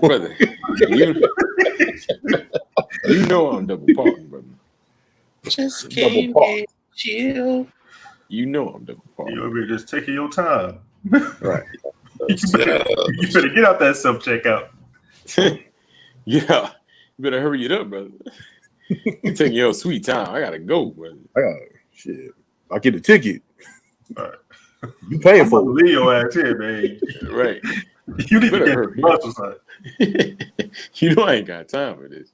brother. You you know I'm double parked, brother. Just Double came park. here, chill. You know I'm double parked. You over here just taking your time. Right. You better get out that self checkout. Yeah. You better hurry it up, brother. You taking your sweet time. I gotta go, brother. I got shit. I get a ticket. All right. You paying I'm for gonna it? leave your ass here, man. Right. You need to Better get hurry. the bus or something. You know I ain't got time for this.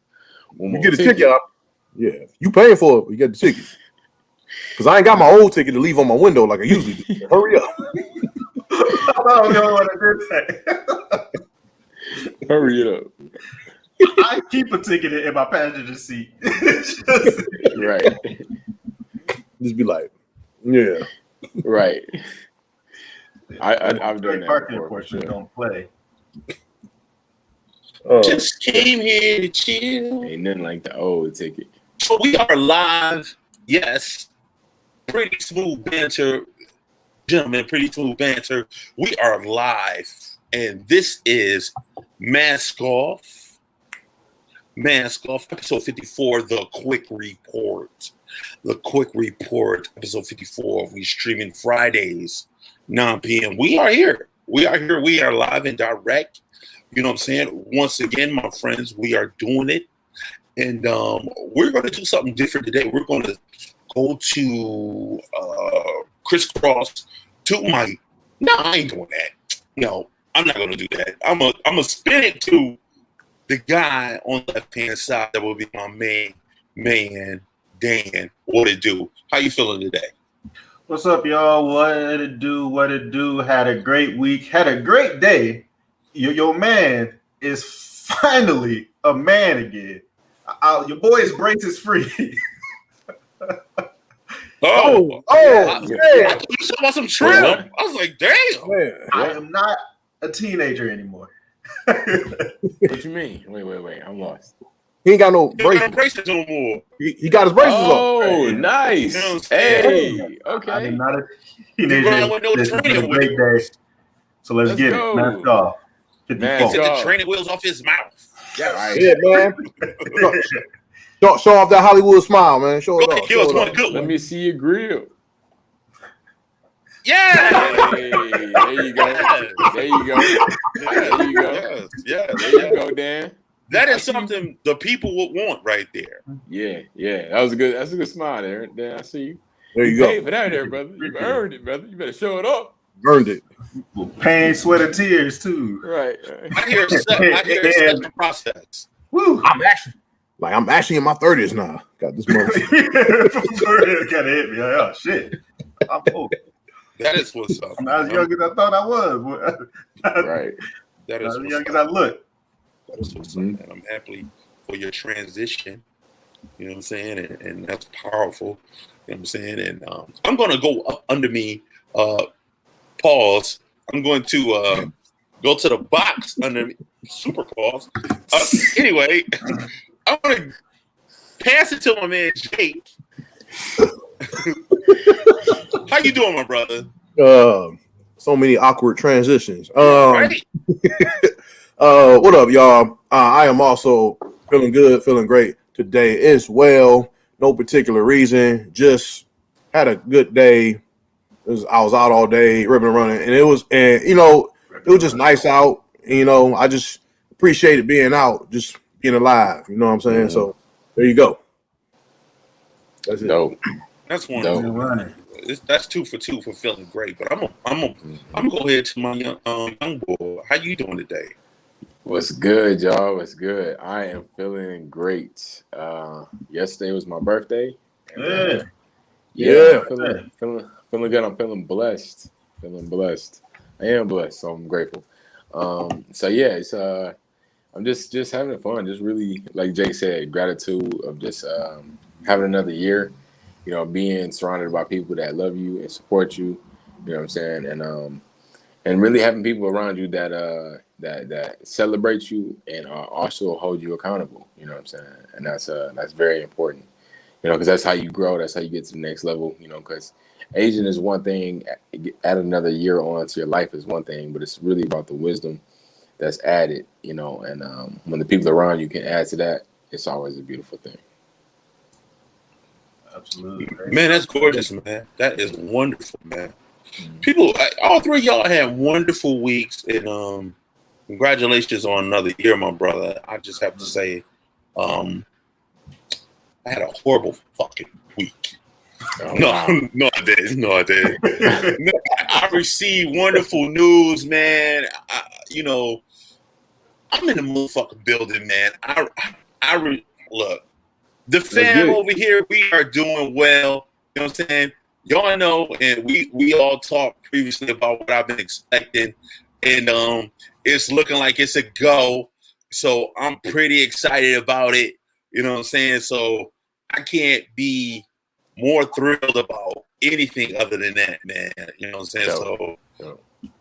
One You more get a ticket. Yeah, you paying for it. You get the ticket. Because I ain't got my old ticket to leave on my window like I usually do. Hurry up. I'm the only one that did that. Hurry it up. I keep a ticket in my passenger seat. Right. Just be like, yeah. Right. I've done that Parking before. For enforcement sure. don't play. Just came here to chill. Ain't nothing like the old ticket. So we are live. Yes. Pretty smooth banter. Gentlemen, pretty smooth banter. We are live. And this is Mask Off. Mask Off, episode 54, The Quick Report. The Quick Report, episode 54. We streaming Fridays, 9 p.m. We are here. We are here. We are live and direct. You know what I'm saying? Once again, my friends, we are doing it. And we're going to do something different today. We're going to go to crisscross to my... No, I ain't doing that. No, I'm not going to do that. I'm gonna spin it to the guy on the left-hand side that will be my main man, Dan. What it do? How you feeling today? What's up, y'all? What it do? What it do? Had a great week. Had a great day. Your man is finally a man again. Your boy's brace is free. Oh, I yeah. thought you talking about some trim. I was like, damn. Man. I am not a teenager anymore. What you mean? Wait. I'm lost. He ain't got no You don't got braces. braces no more. He got his braces on. Oh, nice. You know what I'm saying? Hey, I okay. am not a You teenager. running with no This has been training a great wheels. day. So let's get go. it. Mask off. Mask 54. Took off. the training wheels off his mouth. Right. Yeah, man. Show off that Hollywood smile, man. Show it Go ahead, off. give us Show it one off. good Let one. me see your grill. Yeah. Hey, there you go. There you go. There you go. Yes. There you go, Dan. That is something the people would want right there. Yeah. That's a good smile there. Dan, I see you. There you Paid go. for that there, brother. You earned it, brother. You better show it up. Earned it. Pain, sweat, and tears, too. Right. I hear such a process. Woo! I'm actually in my 30s now. Got this motherfucker. Gotta hit me. Oh, shit. I'm old. That is what's up. I'm not as young as I thought I was. Right. That Not is as what's young up. as I look. That is what's up, man. I'm happy for your transition. You know what I'm saying? And that's powerful. You know what I'm saying? And I'm going to go up under me. Pause. I'm going to go to the box under me. Super pause. Anyway, I'm going to pass it to my man Jake. How you doing, my brother? So many awkward transitions. Right. What up, y'all? I am also feeling good, feeling great today as well. No particular reason. Just had a good day. I was out all day, ripping and running, and it was just nice out. I just appreciated being out, just being alive. You know what I'm saying? So there you go. That's it. Dope. That's wonderful. That's 2 for 2 for feeling great. But I'm gonna go ahead to my young boy. How you doing today? What's good, y'all? What's good? I am feeling great. Yesterday was my birthday. And, Yeah. Feeling good. I'm feeling blessed. I am blessed, so I'm grateful. So yeah, it's I'm just having fun. Just really, like Jay said, gratitude of just having another year. Being surrounded by people that love you and support you. You know what I'm saying? And really having people around you that celebrate you and also hold you accountable. You know what I'm saying? And that's very important. Because that's how you grow. That's how you get to the next level. Because aging is one thing, add another year on to your life is one thing, but it's really about the wisdom that's added, and when the people around you can add to that, it's always a beautiful thing. Absolutely, man. That's gorgeous, man. That is wonderful, man. People, all three of y'all had wonderful weeks, and congratulations on another year, my brother. I just have to say, I had a horrible fucking week. Oh, No, wow. no, I didn't. No, I didn't. No, I received wonderful news, man. I'm in the motherfucking building, man. Look, the fam good. over here, we are doing well. You know what I'm saying? Y'all know, and we all talked previously about what I've been expecting, and it's looking like it's a go. So I'm pretty excited about it. You know what I'm saying? So I can't be more thrilled about anything other than that, man. You know what I'm saying? So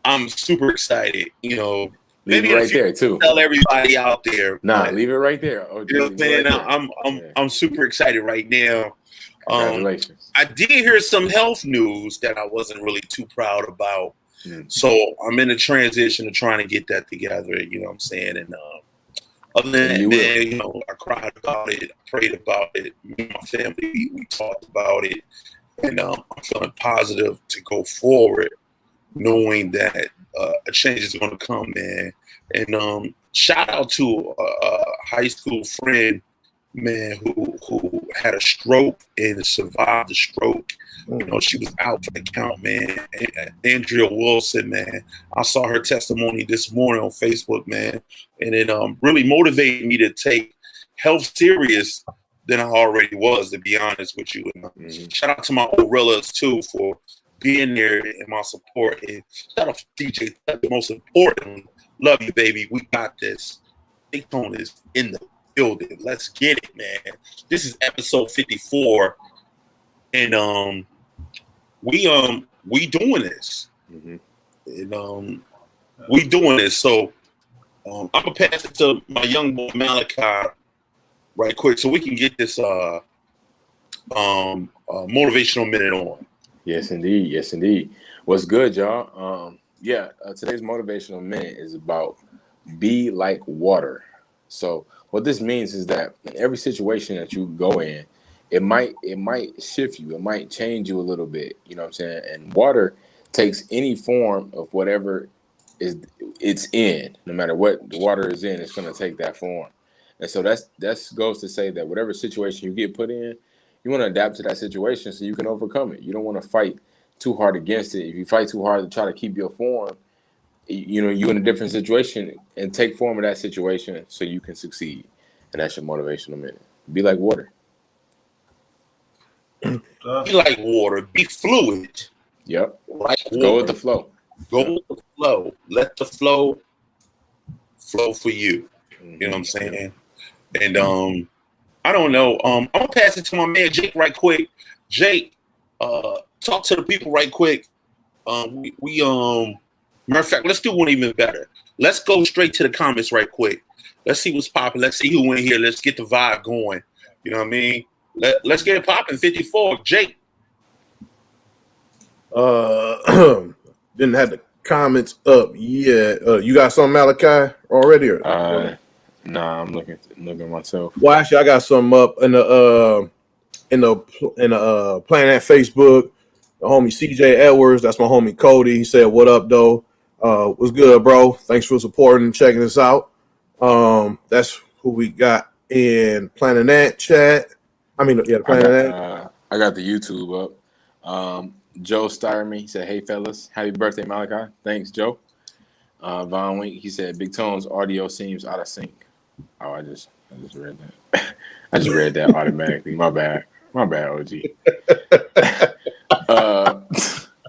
I'm super excited. Leave Maybe it right there too. tell everybody out there. Nah, leave it right there. Oh, You know what I'm saying? Right I'm super excited right now. Congratulations. I did hear some health news that I wasn't really too proud about. So I'm in a transition of trying to get that together. You know what I'm saying? And other than that, man, I cried about it, I prayed about it. Me and my family, we talked about it, and I'm feeling positive to go forward, knowing that a change is going to come, man. And shout out to a high school friend, man, who had a stroke and survived the stroke. She was out for the count, man. Andrea Wilson, man. I saw her testimony this morning on Facebook, man, and it really motivated me to take health serious than I already was, to be honest with you. And shout out to my Orillas too for being there and my support. And shout out to DJ. Most importantly, love you, baby. We got this. Big Tone is in the building. Let's get it, man. This is episode 54, and we doing this, and we doing this. So I'm gonna pass it to my young boy Malachi right quick, so we can get this motivational minute on. Yes, indeed. Yes, indeed. What's good, y'all? Today's motivational minute is about be like water. So what this means is that in every situation that you go in, it might shift you, it might change you a little bit. You know what I'm saying? And water takes any form of whatever it's in. No matter what the water is in, it's going to take that form. And so that's goes to say that whatever situation you get put in, you want to adapt to that situation so you can overcome it. You don't want to fight too hard against it. If you fight too hard to try to keep your form, you're in a different situation, and take form of that situation so you can succeed. And that's your motivational minute. Be like water. Be like water. Be fluid. Yep. Like water. Go with the flow. Go with the flow. Let the flow for you. You know what I'm saying? And I don't know. I'm gonna pass it to my man Jake right quick. Jake, talk to the people right quick. Matter of fact, let's do one even better. Let's go straight to the comments right quick. Let's see what's popping. Let's see who in here. Let's get the vibe going. You know what I mean? Let's get it popping. 54, Jake. Didn't have the comments up yet. You got something, Malachi, already? Or? Nah, I'm looking myself. Well, actually, I got something up in the playing at Facebook. The homie CJ Edwards, that's my homie Cody. He said, "What up, though? What's good, bro? Thanks for supporting and checking us out." That's who we got in Planet Ant chat. The Planet Ant. I got the YouTube up. Joe Styrmy, he said, "Hey fellas, happy birthday, Malachi." Thanks, Joe. Von Wink, he said, "Big Tone's audio seems out of sync." Oh, I just read that. I just read that automatically. My bad, OG.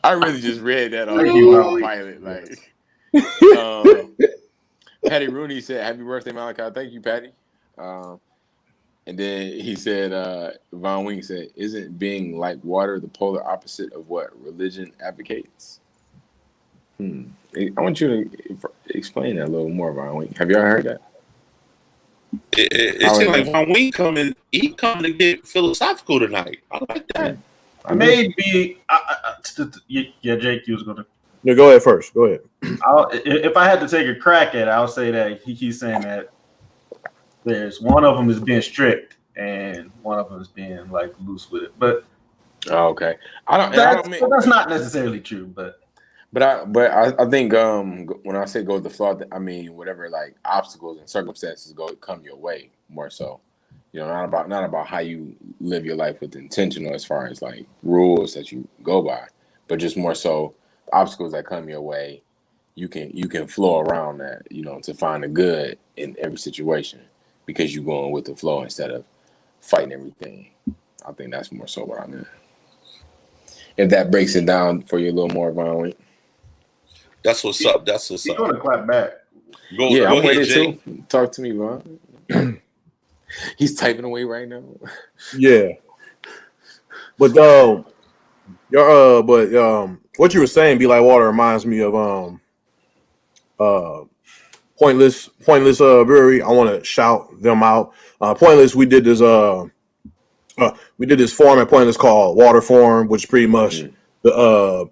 I really just read that on autopilot. Patty Rooney said, "Happy birthday, Malachi." Thank you, Patty. And then he said, Von Wing said, "Isn't being like water the polar opposite of what religion advocates?" I want you to explain that a little more, Von Wing. Have you ever heard that? It seems like Von Wing coming to get philosophical tonight. I like that. Maybe, yeah, Jake, you was gonna. Yeah, go ahead first. Go ahead. If I had to take a crack at it, I'll say that he keeps saying that there's one of them is being strict and one of them is being like loose with it. But Oh, okay. I don't mean, that's not necessarily true. but I think when I say go with the flow, I mean whatever like obstacles and circumstances come your way more so. You know, not about how you live your life with intentional as far as like rules that you go by, but just more so obstacles that come your way. You can flow around that, to find the good in every situation because you're going with the flow instead of fighting everything. I think that's more so what I mean. If that breaks it down for you a little more, violent. That's what's up. That's what's He's up. going to clap back. Yeah, Go I'm with ahead, it Jay. too. Talk to me, Vaughn. He's typing away right now. Yeah, but what you were saying, Be Like Water, reminds me of uh Pointless Brewery. I want to shout them out. Pointless, we did this form at Pointless called Water Form, which is pretty much Mm.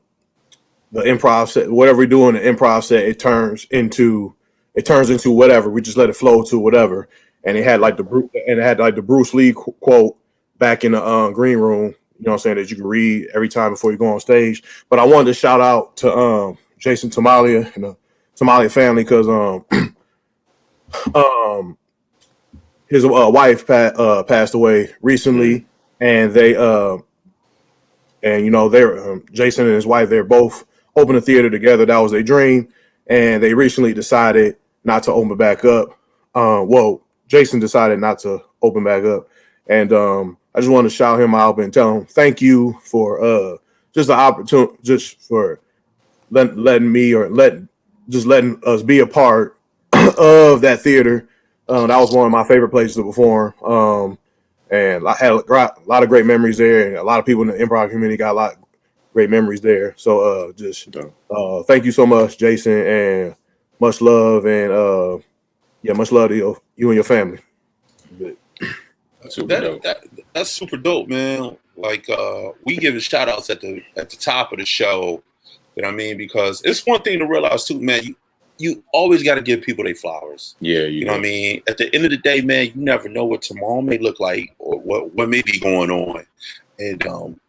the improv set. Whatever we do in the improv set, it turns into whatever. We just let it flow to whatever. And it had like the Bruce Lee quote back in the green room. You know what I'm saying, that you can read every time before you go on stage. But I wanted to shout out to Jason Tamalia and the Tamalia family because um his wife passed away Mm. recently, and they're Jason and his wife. They're both open a theater together. That was their dream, and they recently decided not to open back up. Jason decided not to open back up, and I just want to shout him out and tell him thank you for just the opportunity, just for letting me or letting us be a part of that theater. That was one of my favorite places to perform. And I had a lot of great memories there, and a lot of people in the improv community got a lot of great memories there. So just So, thank you so much, Jason, and much love, and much love to you and your family. super That dope. that that's super dope, man. Like we give shout outs at the top of the show. You know what I mean? Because it's one thing to realize too, man. You always got to give people their flowers. Yeah, you You know what I do. mean? At the end of the day, man, you never know what tomorrow may look like or what may be going on, and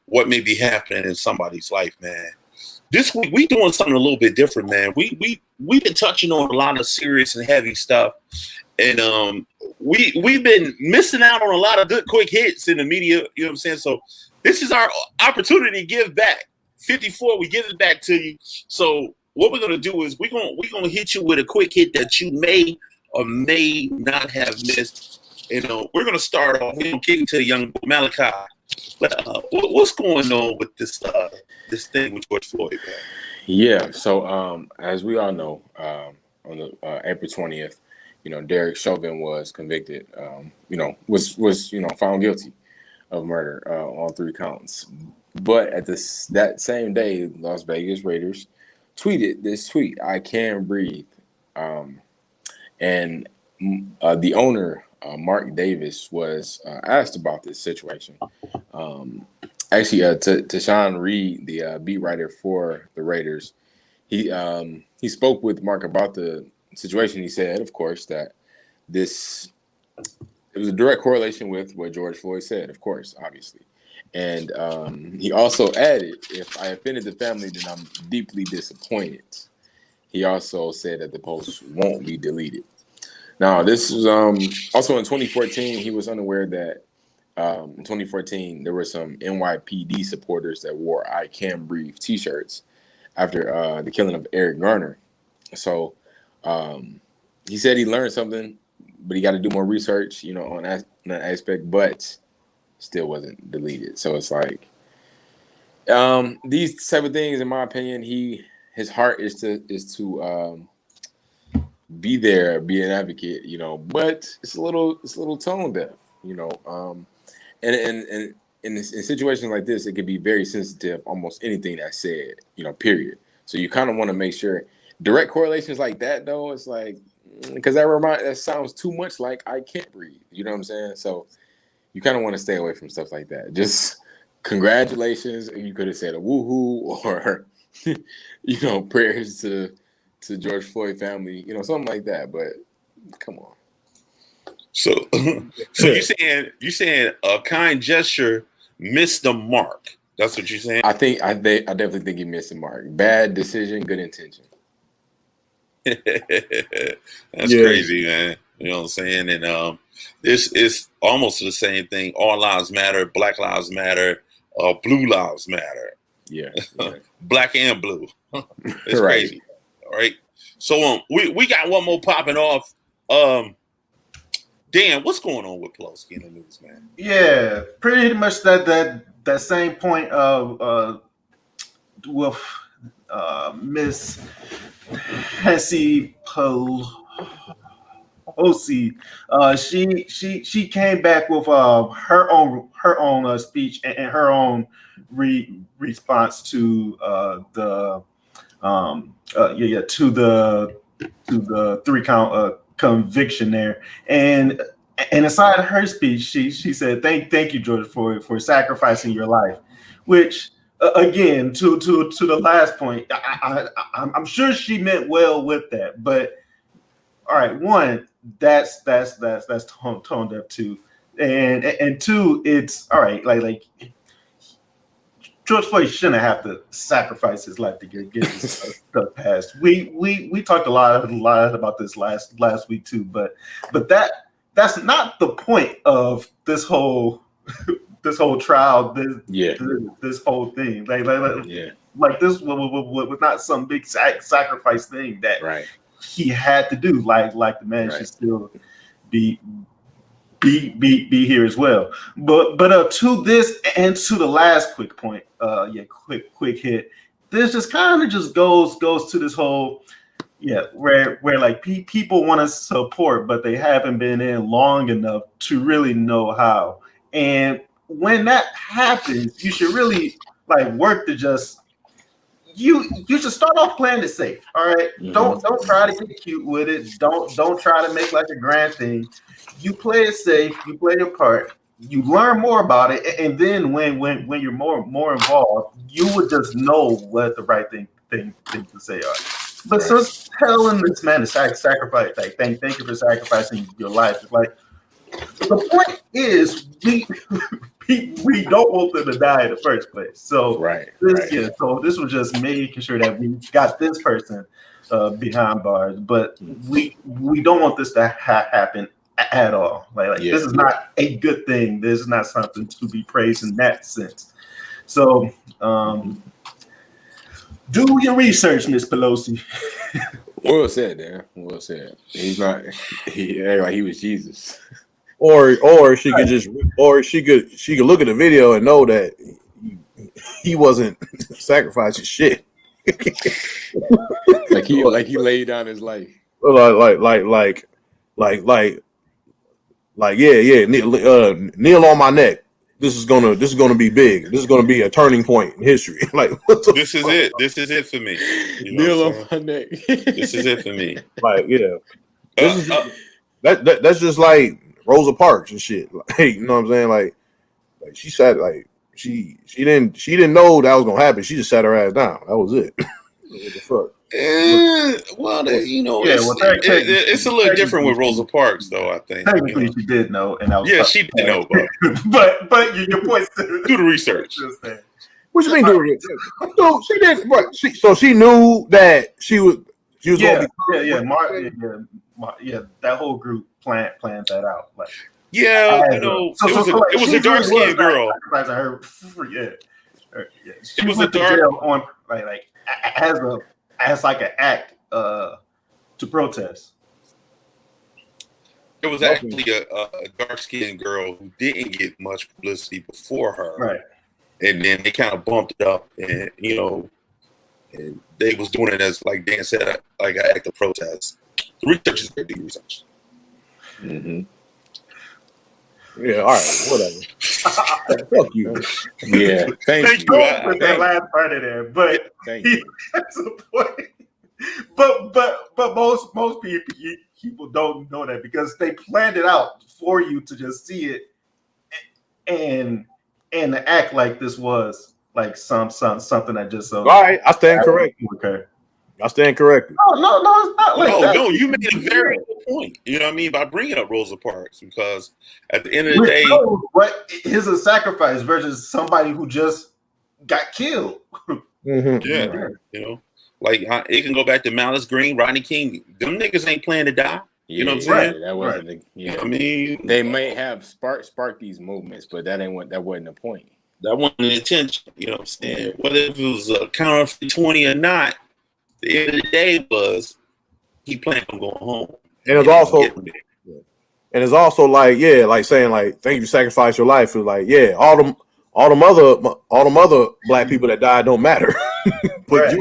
what may be happening in somebody's life, man. This week we doing something a little bit different, man. We've been touching on a lot of serious and heavy stuff, and we've been missing out on a lot of good quick hits in the media. You know what I'm saying? So this is our opportunity to give back. 54, we give it back to you. So what we're gonna do is we're gonna hit you with a quick hit that you may or may not have missed. We're gonna start off. We're gonna kick it to the young boy Malachi. But what's going on with this thing with George Floyd, man? Yeah. So, as we all know, on the April 20th, Derek Chauvin was convicted. Was found guilty of murder on 3 counts. But at that same day, Las Vegas Raiders tweeted this tweet: "I can breathe," um, and the owner, Mark Davis, was asked about this situation. Um, Actually, to Sean Reed, the beat writer for the Raiders, he spoke with Mark about the situation. He said, of course, that this it was a direct correlation with what George Floyd said, of course, obviously. And he also added, if I offended the family, then I'm deeply disappointed. He also said that the post won't be deleted. Now, this was also in 2014. He was unaware that in 2014 there were some NYPD supporters that wore "I Can Breathe" T-shirts after the killing of Eric Garner. So um, he said he learned something, but he got to do more research, on that aspect. But still wasn't deleted. So it's like these type of things, in my opinion, his heart is to be there, be an advocate, but it's a little tone deaf, and in situations like this, it could be very sensitive, almost anything that's said, period. So you kind of want to make sure direct correlations like that, though, it's like because that sounds too much like "I can't breathe," you know what I'm saying? So you kind of want to stay away from stuff like that. Just congratulations, you could have said a woohoo or prayers to George Floyd family, something like that. But come on. So you saying a kind gesture missed the mark? That's what you're saying? I definitely think he missed the mark. Bad decision, good intention. That's crazy, man. You know what I'm saying? And this is almost the same thing. All lives matter, Black lives matter, blue lives matter. Yeah. Black and blue. It's Right. crazy. All right. So we got one more popping off. Dan, what's going on with Pelosi in the news, man? Yeah, pretty much that same point of with Miss Nancy Pelosi. She came back with her own speech and her own response to to the 3-count conviction there. And inside her speech, she said, "Thank you, George, for sacrificing your life," which again, to the last point, I'm sure she meant well with that. But all right, one, that's tone deaf too, and two, it's all right. Like George Floyd shouldn't have to sacrifice his life to get this stuff passed. We talked a lot about this last week too, but that's not the point of this whole trial. This whole thing, like this was not some big sacrifice thing that he had to do. Like the man should still be here as well. But to this and to the last quick point, quick hit. This just kind of just goes to this whole where like people want to support, but they haven't been in long enough to really know how. And when that happens, you should really like work to just you should start off playing it safe. All right, don't try to get cute with it. Don't try to make like a grand thing. You play it safe. You play your part. You learn more about it, and then when you're more involved, you would just know what the right thing to say are. But so telling this man to sacrifice, like thank you for sacrificing your life. It's like the point is we don't want them to die in the first place. So so this was just making sure that we got this person behind bars, but we don't want this to happen at all. Like this is not a good thing. This is not something to be praised in that sense. So do your research, Miss Pelosi. Well said, Dan. Well said. He's not. He act like he was Jesus. Or she could just, or she could look at the video and know that he wasn't sacrificing shit. like he laid down his life. Kneel on my neck. This is gonna be big. This is gonna be a turning point in history. Like this is it. This is it for me. Kneel on my neck. This is it for me. Like that's just like Rosa Parks and shit. Like, you know what I'm saying? Like she sat like she didn't know that was gonna happen. She just sat her ass down. That was it. What the fuck? It's a little different with Rosa Parks, though. I think technically she did know, and she did know, but your point. Do the research. What you mean do the research? So she did. What? So she knew that she was gonna be. That whole group planned that out. Like it was a dark skinned girl. She was a dark on like as like an act to protest. It was actually a dark skinned girl who didn't get much publicity before her, right? And then they kind of bumped it up, and and they was doing it as, like Dan said, like an act of protest. The research is great research. Yeah, all right, whatever. Fuck you. Yeah, thank you. Put that last part in there, but that's the point. But most people don't know that because they planned it out for you to just see it and act like this was like something that just All right, I stand corrected. Okay. I stand corrected. No, it's not like that. No, you made a very good point. You know what I mean by bringing up Rosa Parks, because at the end of the day, what is a sacrifice versus somebody who just got killed. Yeah, you know, like it can go back to Malice Green, Rodney King. Them niggas ain't planning to die. You know what I'm saying? That wasn't. You know, I mean, they may have sparked these movements, but that wasn't the point. That wasn't the intention. You know what I'm saying? Whether if it was a counter for 20 or not, the end of the day was he planned on going home. And it's also like, yeah, like saying like, thank you for sacrifice your life. It's like, yeah, all them other black people that died don't matter. But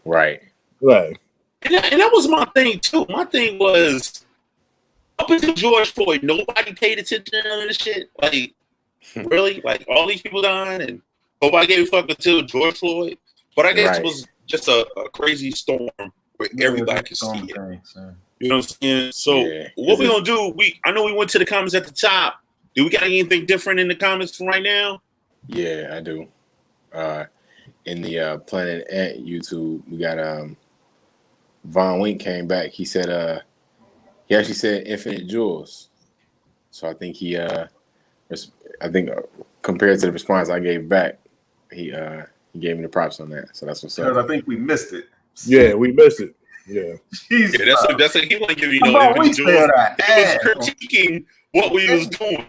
right. And that was my thing too. My thing was up until George Floyd, nobody paid attention to none of this shit. Like, really? Like all these people dying and nobody gave a fuck until George Floyd. But I guess it was just a crazy storm where everybody could see it. You know what I'm saying? So what we gonna do? I know we went to the comments at the top. Do we got anything different in the comments right now? Yeah, I do. In the Planet Ant YouTube, we got Von Wink came back. He said he actually said infinite jewels. So I think compared to the response I gave back, he gave me the props on that. So that's what's up. Because I think we missed it. Yeah, we missed it. Yeah. Jesus, that's he wasn't giving you no infinite jewels. He was critiquing what we was doing.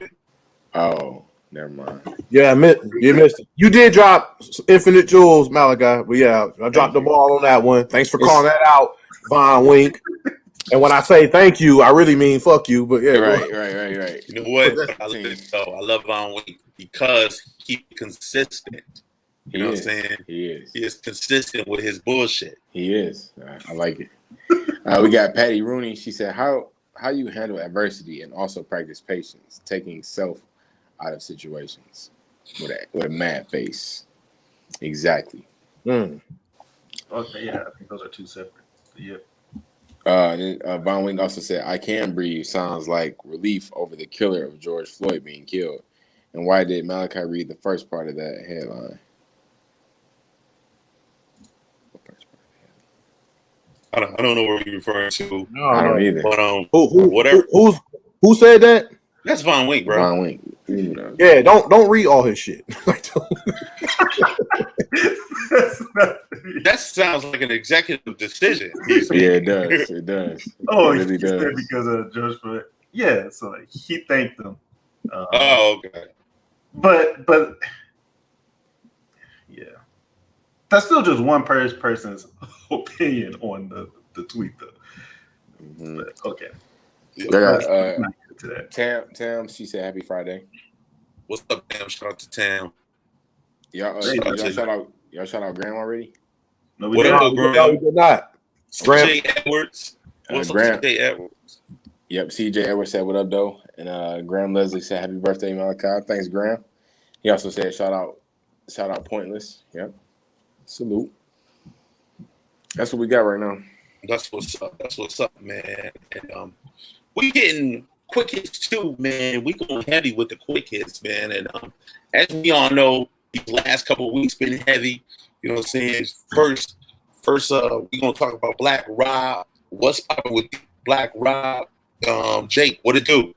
Oh, never mind. Yeah, you missed it. You did drop infinite jewels, Malachi. But yeah, I dropped the ball on that one. Thanks for calling that out, Von Wink. And when I say thank you, I really mean fuck you. But yeah, right. You know what? I love Von Wink because he's consistent. You know what I'm saying? He is consistent with his bullshit. He is. I like it. We got Patty Rooney. She said, "How you handle adversity and also practice patience, taking self out of situations with a mad face." Exactly. Okay, yeah, I think those are two separate. Yeah. Von Wink also said, "I can breathe" sounds like relief over the killer of George Floyd being killed. And why did Malachi read the first part of that headline? I don't know what you're referring to. No, I don't either. But whatever. Who said that? That's Von Wink, bro. Von Wink. You know. Yeah, don't read all his shit. That sounds like an executive decision. Yeah, it does. It does. Oh, it really does. Because of George Floyd. Yeah, so like, he thanked them. Okay. But yeah, that's still just one person's opinion on the tweet, though. Mm-hmm. But, okay. Tam, she said happy Friday. What's up, Tam? Shout out to Tam. Y'all shout out Graham already? No, we did not. CJ Edwards. What's up, CJ Edwards? Yep, CJ Edwards said what up, though. And Graham Leslie said happy birthday, Malachi. Thanks, Graham. He also said shout out Pointless. Yep. Salute. That's what we got right now. That's what's up, man. And we getting quick hits too, man. We going heavy with the quick hits, man. And as we all know, these last couple of weeks been heavy. You know what I'm saying? First, we gonna talk about Black Rob. What's popping with Black Rob? Jake, what it do?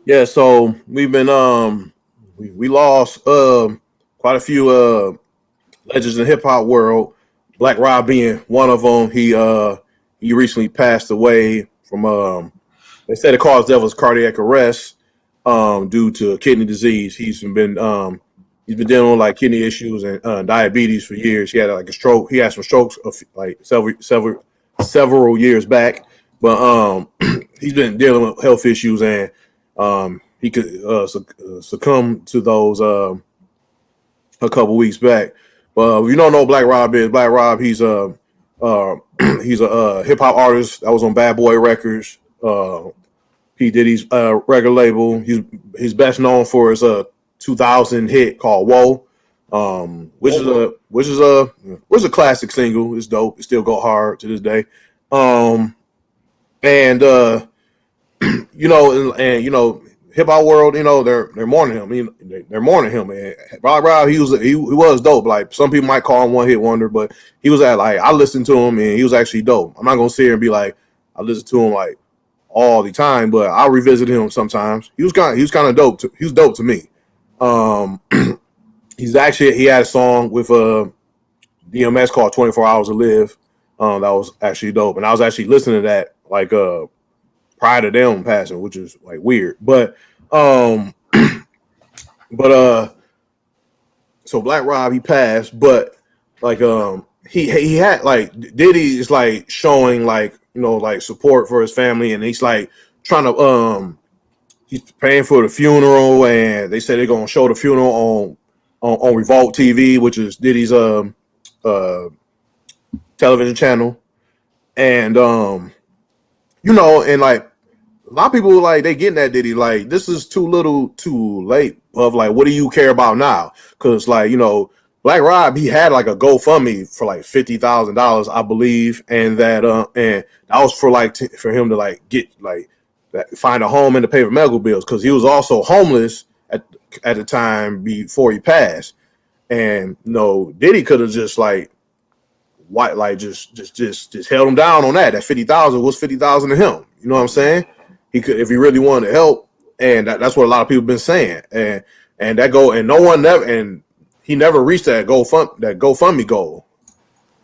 Yeah, so we've been we lost quite a few legends in the hip hop world. Black Rob being one of them. He recently passed away from they said it caused death was cardiac arrest due to kidney disease. He's been dealing with like kidney issues and diabetes for years. He had like a stroke. He had some strokes like several years back, but he's been dealing with health issues and he could succumb to those a couple weeks back. But if you don't know Black Rob is, Black Rob, he's a hip hop artist that was on Bad Boy Records. He did his record label. He's best known for his 2000 hit called "Whoa," which is a classic single. It's dope. It still go hard to this day. hip hop world, you know, they're mourning him. They're mourning him. And Rob, he was dope. Like some people might call him one hit wonder, but he was I listened to him and he was actually dope. I'm not gonna sit here and be like I listen to him like all the time, but I'll revisit him sometimes. He was kind of dope. He was dope to me. He had a song with DMS called 24 Hours to Live. That was actually dope, and I was actually listening to that like prior to them passing, which is like weird. But so Black Rob, he passed, but like he had like Diddy is like showing like, you know, like support for his family, and he's like trying to he's paying for the funeral, and they say they're gonna show the funeral on Revolt TV, which is Diddy's television channel. And you know, and like a lot of people like they getting at Diddy like this is too little too late of like what do you care about now? Because like, you know, Black Rob, he had like a GoFundMe for like $50,000, I believe, and that was for like for him to like get like find a home and to pay for medical bills, because he was also homeless at the time before he passed. And you know, Diddy could have just like just held him down on that. That 50,000 was 50,000 to him. You know what I'm saying? He could, if he really wanted to help, and that's what a lot of people been saying. And he never reached that GoFundMe goal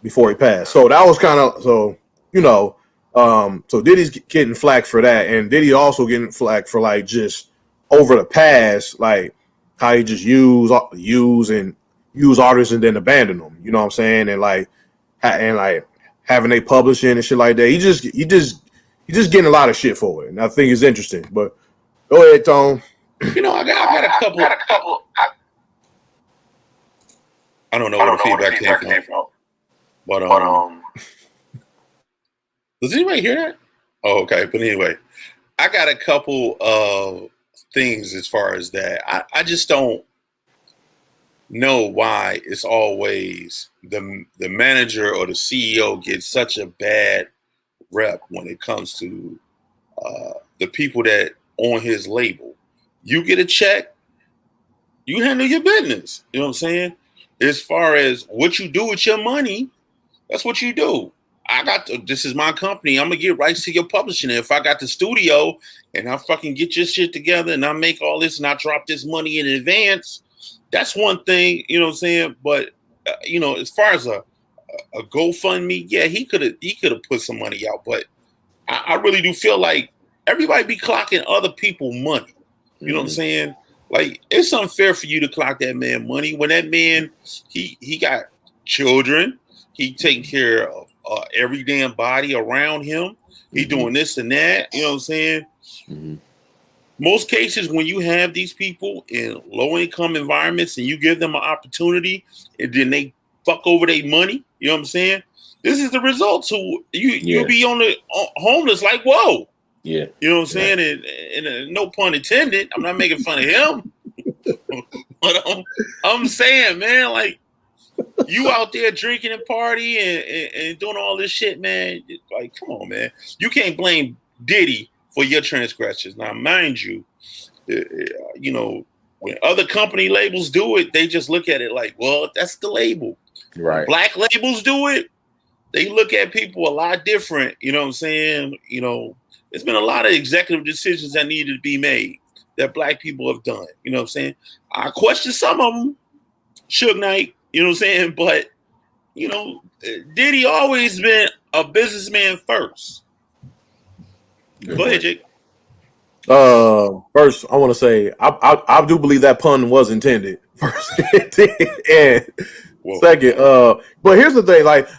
before he passed. So that was kind of, so, you know, so Diddy's getting flack for that, and Diddy also getting flack for like just over the past, like how he just use artists and then abandon them. You know what I'm saying? And like having they publishing and shit like that. He just getting a lot of shit for it, and I think it's interesting. But go ahead, Tom. You know, I got a couple. I don't know where the feedback came from. But does anybody hear that? Oh, okay. But anyway, I got a couple of things as far as that. I just don't know why it's always the manager or the CEO gets such a bad rep when it comes to the people that on his label. You get a check, you handle your business. You know what I'm saying? As far as what you do with your money, that's what you do. This is my company. I'm gonna get rights to your publishing. If I got the studio and I fucking get your shit together and I make all this and I drop this money in advance, that's one thing. You know what I'm saying? But you know, as far as a GoFundMe, yeah, he could have put some money out. But I really do feel like everybody be clocking other people money. You know what I'm saying? Like, it's unfair for you to clock that man money when that man he got children, he taking care of every damn body around him. He doing this and that. You know what I'm saying? Most cases when you have these people in low income environments and you give them an opportunity and then they fuck over their money, you know what I'm saying? This is the result. So you be on the homeless like, whoa. Yeah. You know what I'm saying? And no pun intended. I'm not making fun of him. But I'm saying, man, like, you out there drinking and partying and doing all this shit, man. Like, come on, man. You can't blame Diddy for your transgressions. Now, mind you, you know, when other company labels do it, they just look at it like, well, that's the label. Right. When black labels do it, they look at people a lot different. You know what I'm saying? You know, there's been a lot of executive decisions that needed to be made that black people have done. You know what I'm saying? I question some of them. Suge Knight, you know what I'm saying? But, you know, Diddy always been a businessman first. Go ahead, Jake. First, I want to say I do believe that pun was intended. First, and second, but here's the thing, like,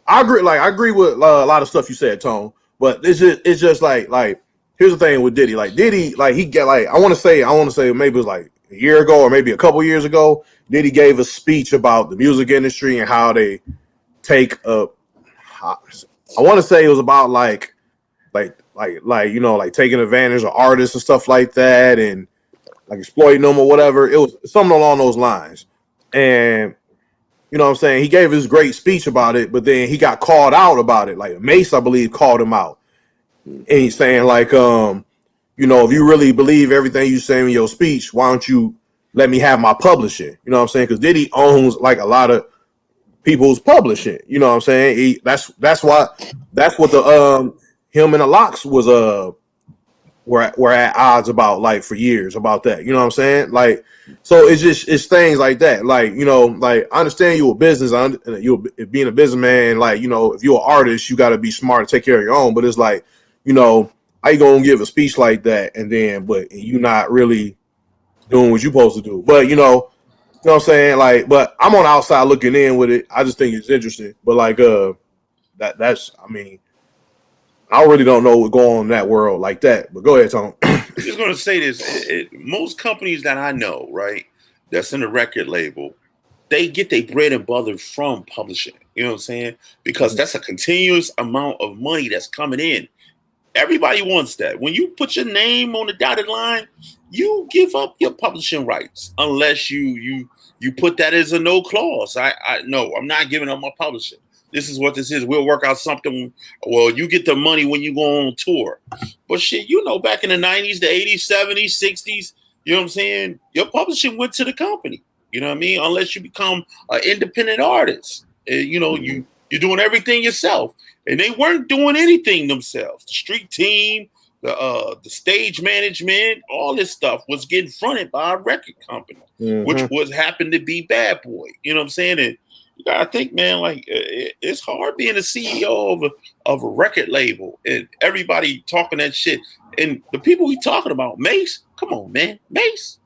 I agree with a lot of stuff you said, Tone. But it's just like here's the thing with Diddy. Like Diddy, like he get like I want to say maybe it was like a year ago or maybe a couple years ago. Diddy gave a speech about the music industry and how they take I want to say it was about like you know, like taking advantage of artists and stuff like that and like exploiting them or whatever. It was something along those lines. And you know what I'm saying? He gave his great speech about it, but then he got called out about it. Like Mace, I believe, called him out. And he's saying like, you you know, if you really believe everything you say in your speech, why don't you let me have my publishing? You know what I'm saying? Because Diddy owns like a lot of people's publishing. You know what I'm saying? That's what the him and the Locks was were at odds about like for years about that. You know what I'm saying? Like, so it's things like that. Like, you know, like I understand you're a business, you being a businessman. Like, you know, if you're an artist, you got to be smart to take care of your own. But it's like, you know, how you gonna give a speech like that and then but you not really doing what you're supposed to do? But you know what I'm saying? Like, but I'm on the outside looking in with it. I just think it's interesting. But like, that's I mean, I really don't know what's going on in that world like that. But go ahead, Tom. I'm just gonna say this: most companies that I know, right, that's in the record label, they get their bread and butter from publishing. You know what I'm saying? Because that's a continuous amount of money that's coming in. Everybody wants that. When you put your name on the dotted line, you give up your publishing rights unless you put that as a no clause. I no, I'm not giving up my publishing. This is what this is. We'll work out something. Well, you get the money when you go on tour. But shit, back in the 90s, the 80s, 70s, 60s, you know what I'm saying? Your publishing went to the company. You know what I mean? Unless you become an independent artist. You're doing everything yourself. And they weren't doing anything themselves. The street team, the stage management, all this stuff was getting fronted by a record company, which was happened to be Bad Boy. You know what I'm saying? And you gotta think, man, like it's hard being a CEO of a record label and everybody talking that shit. And the people we talking about, Mace, come on, man, Mace,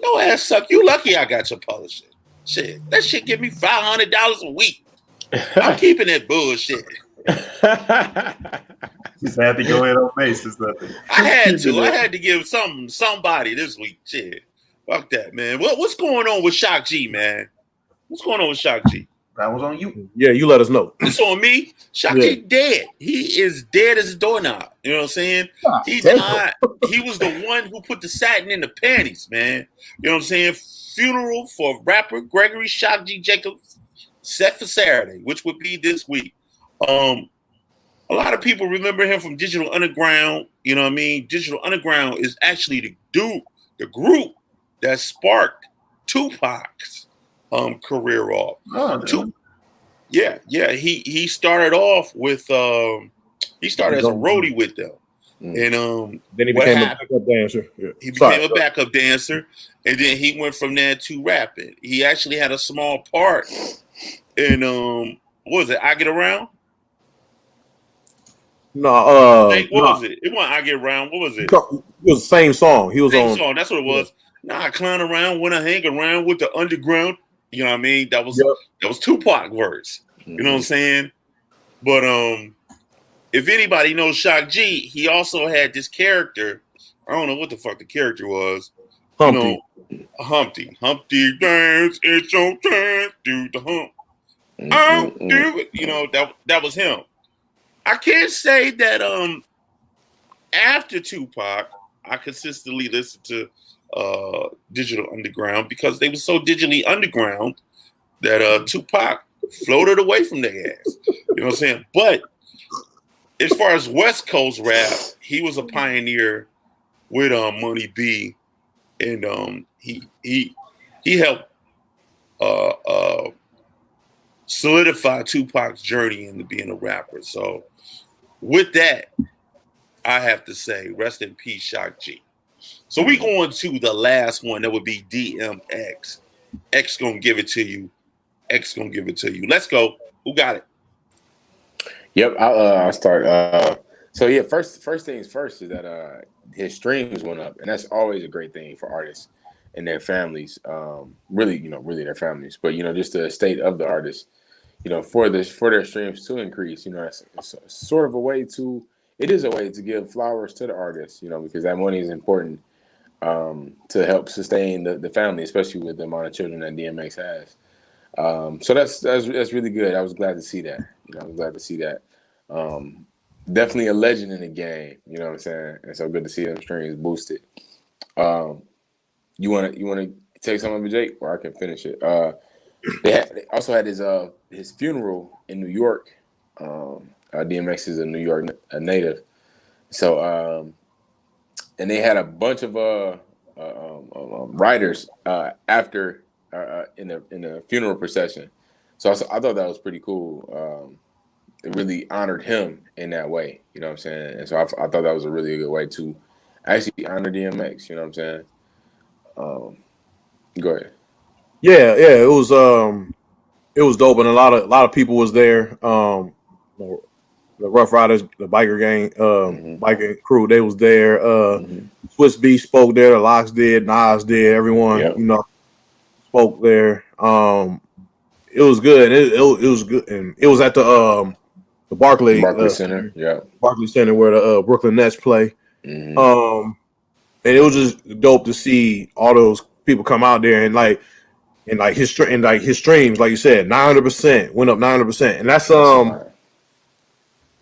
your ass suck. You lucky I got your publishing. Shit, that shit give me $500 a week. I'm keeping that bullshit. Just had to go in on Mace or something. I had to give somebody this week. Shit. Fuck that, man. What's going on with Shock G, man? What's going on with Shock G? That was on you. Yeah, you let us know. It's on me. Shock G dead. He is dead as a doorknob. You know what I'm saying? He died. He was the one who put the satin in the panties, man. You know what I'm saying? Funeral for rapper Gregory Shock G Jacobs set for Saturday, which would be this week. A lot of people remember him from Digital Underground. You know what I mean? Digital Underground is actually the group that sparked Tupac's career off. Yeah. He started off with he started as a roadie with them. And then he became a backup dancer. Yeah. He became a backup dancer, and then he went from there to rapping. He actually had a small part in what was it? I Get Around? No, what was it? It wasn't I Get Around. What was it? It was the same song. He was same on song. That's what it was. Yeah. Nah, I clown around when I hang around with the underground. You know what I mean? That was Tupac verse. You know what I'm saying? But if anybody knows Shock G, he also had this character. I don't know what the fuck the character was. Humpty. Humpty dance. It's your turn. Do the hump. Oh, do it. You know that was him. I can't say that after Tupac, I consistently listened to Digital Underground because they were so digitally underground that Tupac floated away from their ass. You know what I'm saying? But as far as West Coast rap, he was a pioneer with Money B, and he helped solidify Tupac's journey into being a rapper. So with that, I have to say, rest in peace, Shock G. So we going to the last one. That would be DMX. X gonna give it to you. X gonna give it to you. Let's go. Who got it? Yep, I'll start. So yeah, first things first is that his streams went up, and that's always a great thing for artists and their families. Really their families, but just the state of the artist. For their streams to increase. It's sort of a way to. It is a way to give flowers to the artist. Because that money is important to help sustain the family, especially with the amount of children that DMX has. So that's really good. I was glad to see that. I was glad to see that. Definitely a legend in the game. You know what I'm saying? And so good to see them streams boosted. You want to take some of it, Jake, or I can finish it. They also had his funeral in New York. DMX is a New York native, so and they had a bunch of writers after in the funeral procession. So I thought that was pretty cool. It really honored him in that way. You know what I'm saying? And so I thought that was a really good way to actually honor DMX. You know what I'm saying? Go ahead. Yeah, it was dope, and a lot of people was there. The Rough Riders, the biker gang, biker crew, they was there. Swiss B spoke there. The Locks did. Nas did. Everyone, Yep. you know, spoke there. It was good. It was good, and it was at the Barclays Center. Center, Yeah. Barclays Center, where the Brooklyn Nets play. And it was just dope to see all those people come out there and his streams, like you said, 900% went up 900%, and that's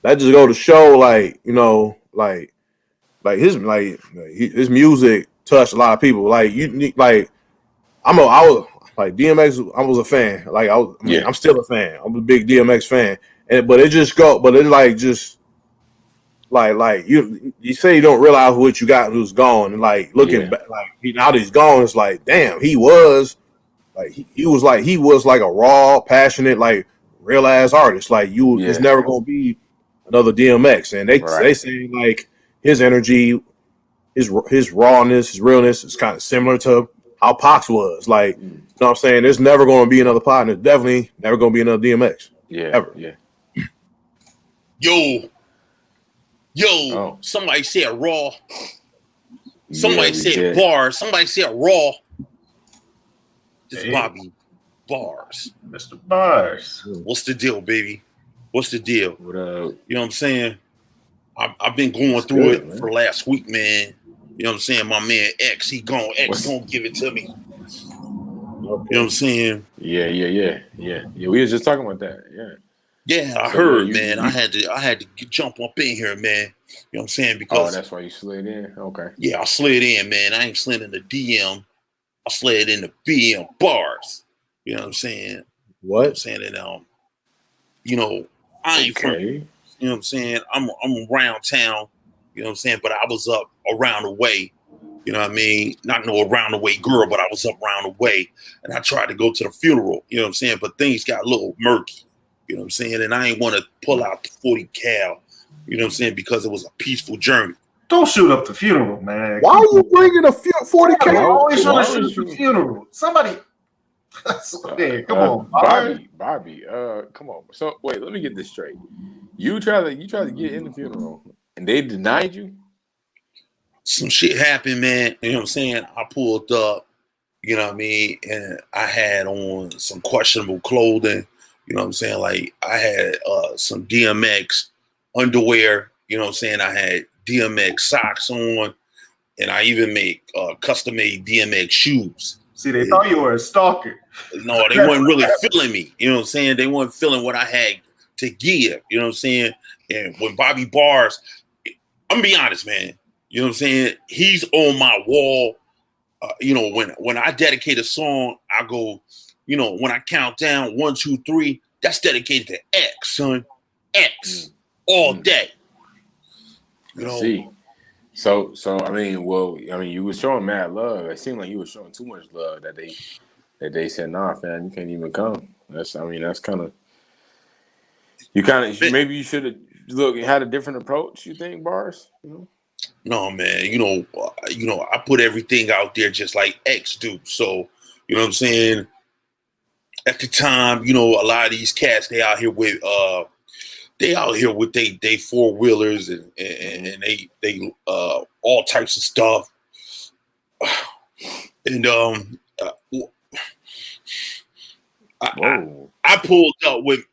that just go to show, like, you know, his music touched a lot of people. Like I was like DMX. I was a fan. Like I'm still a fan. I'm a big DMX fan. But it like just like you say you don't realize what you got who's gone, and like looking back, like now that he's gone, it's like damn, he was like a raw, passionate, like real ass artist. Like it's never gonna be another DMX, and they say like his energy, his rawness, his realness is kind of similar to how Pox was. Like, you know what I'm saying? There's never going to be another Pac, and there's definitely never going to be another DMX. Yeah. Ever. Yeah. Yo, somebody said raw. Somebody said bars. Somebody said raw. This Bobby Bars. Mr. Bars. What's the deal, baby? What's the deal? What up? You know what I'm saying? I've been going through it for last week, man. You know what I'm saying? My man X, he gone. X gonna give it to me. You know what I'm saying? Yeah. We was just talking about that. Yeah. Yeah, I heard, man. I had to jump up in here, man. You know what I'm saying? Because that's why you slid in. Okay. Yeah, I slid in, man. I ain't slid in the DM. I slid in the BM Bars. You know what I'm saying? What? You know what I'm saying? And you know, I ain't from. You know what I'm saying? I'm around town. You know what I'm saying? But I was up around the way. You know what I mean? Not no around the way girl, but I was up around the way, and I tried to go to the funeral. You know what I'm saying? But things got a little murky. You know what I'm saying? And I ain't want to pull out the 40 cal. You know what I'm saying? Because it was a peaceful journey. Don't shoot up the funeral, man. Why are you bringing a 40 cal? Always trying to shoot up the funeral. Somebody. Come on, Bobby. Come on. So wait, let me get this straight. You tried to get in the funeral, and they denied you. Some shit happened, man. You know what I'm saying? I pulled up. You know what I mean? And I had on some questionable clothing. You know what I'm saying? Like I had some DMX underwear. You know what I'm saying? I had DMX socks on, and I even make custom-made DMX shoes. See, they thought you were a stalker. No, they weren't really feeling me. You know what I'm saying? They weren't feeling what I had to give. You know what I'm saying? And when Bobby Bars, I'm gonna be honest, man. You know what I'm saying? He's on my wall. You know, when I dedicate a song, I go, you know, when I count down 1, 2, 3, that's dedicated to X, son. X all day. You know. See. So I mean, you were showing mad love. It seemed like you were showing too much love that they said, nah, fam, you can't even come. That's kind of maybe you should have had a different approach. You think, Bars? You know? No, man. You know, I put everything out there just like X do. So you know what I'm saying. At the time, you know, a lot of these cats they out here with they 4-wheelers and they all types of stuff. And I pulled up with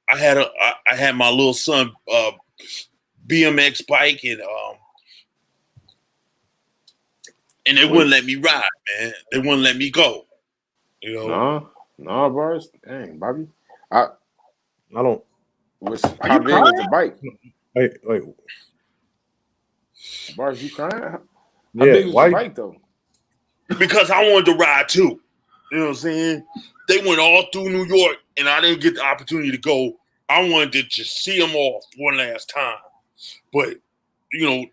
I had my little son BMX bike and they wouldn't let me ride, man. They wouldn't let me go. You know? No, Bars. Dang, Bobby. I don't. How big was the bike? Wait. Bars, you crying? How big was the bike though? Because I wanted to ride too. You know what I'm saying? They went all through New York, and I didn't get the opportunity to go. I wanted to just see them off one last time. But you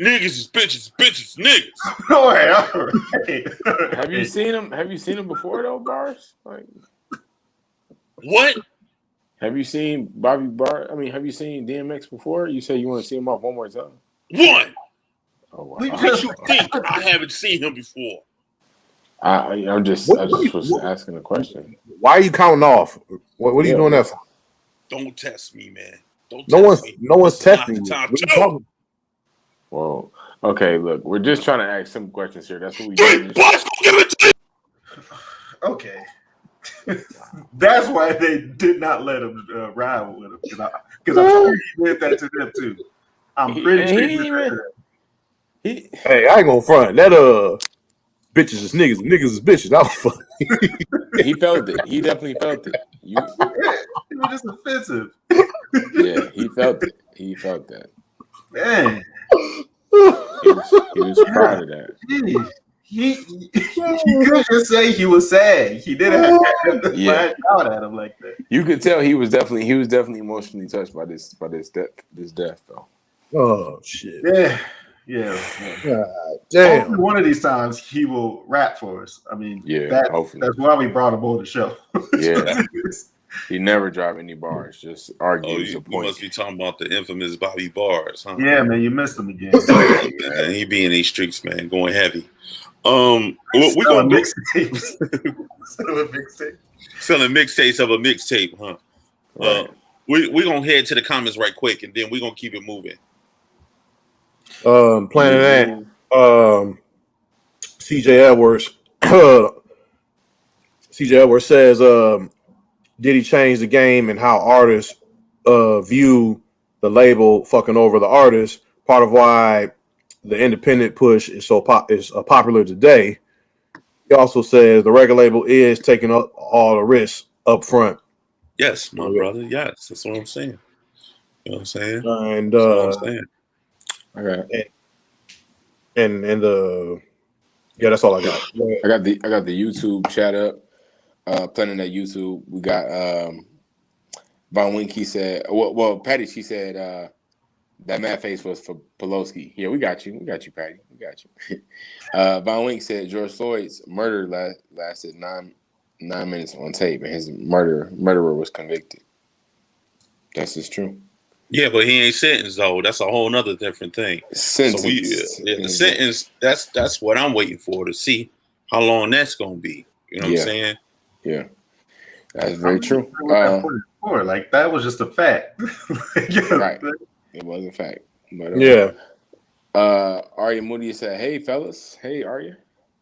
Niggas is bitches, bitches, niggas. All right. Have you seen him? Have you seen him before though, Bars? Like, What? have you seen Bobby Bar? I mean, have you seen DMX before? You said you want to see him off one more time. One. Oh wow! We What just- you think? I haven't seen him before. I just was asking a question. Why are you counting off? What are you Yeah. doing that for? Don't test me, man. Don't No test one's me. no one's This is not testing the you. time What are you to. talking- Whoa. Okay, look, we're just trying to ask some questions here. That's what we Straight do. boss, give it to you. Okay. That's why they did not let him ride with him. Because I'm sure he did that to them too. I'm pretty sure he did that to them. He Hey, I ain't gonna front. That bitches is niggas, niggas is bitches. That was funny. he felt it. He definitely felt it. You It was just offensive. yeah, he felt it. He felt that. Man. He was proud of that. Jeez. He couldn't just say he was sad. He didn't have to Yeah. lash out at him like that. You could tell he was definitely emotionally touched by this death though. Oh shit. Yeah. God Hopefully damn. one of these times he will rap for us. I mean, Yeah, hopefully. that's why we brought him on the show. Yeah. He never dropped any bars, just Oh, argues you the point. must be talking about the infamous Bobby Bars, huh? Yeah, man, you missed him again. Man, he be in these streets, man, going heavy. We gonna do mixtapes. Selling mixtapes. selling mixtapes of a mixtape, huh? Right. We gonna head to the comments right quick, and then we gonna keep it moving. Planet that. CJ Edwards. CJ Edwards says, did he change the game and how artists view the label fucking over the artist? Part of why the independent push is so popular today. He also says the record label is taking up all the risks up front. Yes, my brother. Yes, that's what I'm saying. You know what I'm saying? And That's what I'm saying. Okay. and the that's all I got. I got the YouTube chat up. Planning that YouTube. We got Von Winky said Patty, she said that mad face was for Pelosi. Yeah, we got you, Patty. We got you. Von Wink said George Floyd's murder lasted nine minutes on tape, and his murderer was convicted. That's just true. Yeah, but he ain't sentenced though. That's a whole nother different thing. Sentence. So the sentence. That's what I'm waiting for to see how long that's gonna be. You know what I'm saying? Yeah, that's very true. Like that was just a fact. Right, it was a fact. But Yeah. Arya Moody said, "Hey fellas, hey Arya.